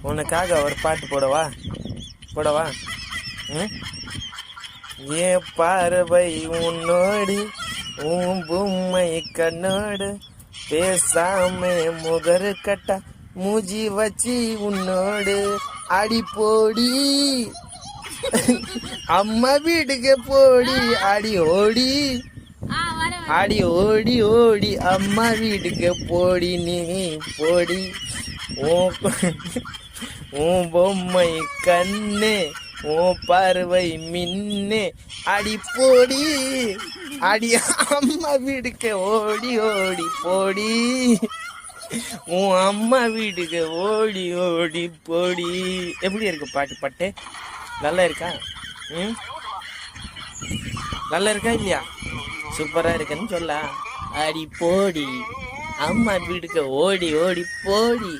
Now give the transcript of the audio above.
உனக்காக ஒரு பாட்டு போடவா? ம். ஏ பார்வை உன்னோடு உன் பொம்மை கண்ணோடு பேசாம முகரு கட்டா மூஞ்சி வச்சு உன்னோடு அடி போடி அம்மா வீட்டுக்கு போடி அடி ஓடி ஓடி அம்மா வீட்டுக்கு போடி நீ போடி உன் பொம்மை கண்ணே உன் பார்வை மின்னே அடி போடி அடி அம்மா வீட்டுக்கு ஓடி போடி உன் அம்மா வீட்டுக்கு ஓடி போடி. எப்படி இருக்கு பாட்டு? நல்லா இருக்கா? ம், நல்லா இருக்கா இல்லையா? சூப்பரா இருக்குன்னு சொல்ல. அடி போடி அம்மா வீட்டுக்கு ஓடி போடி.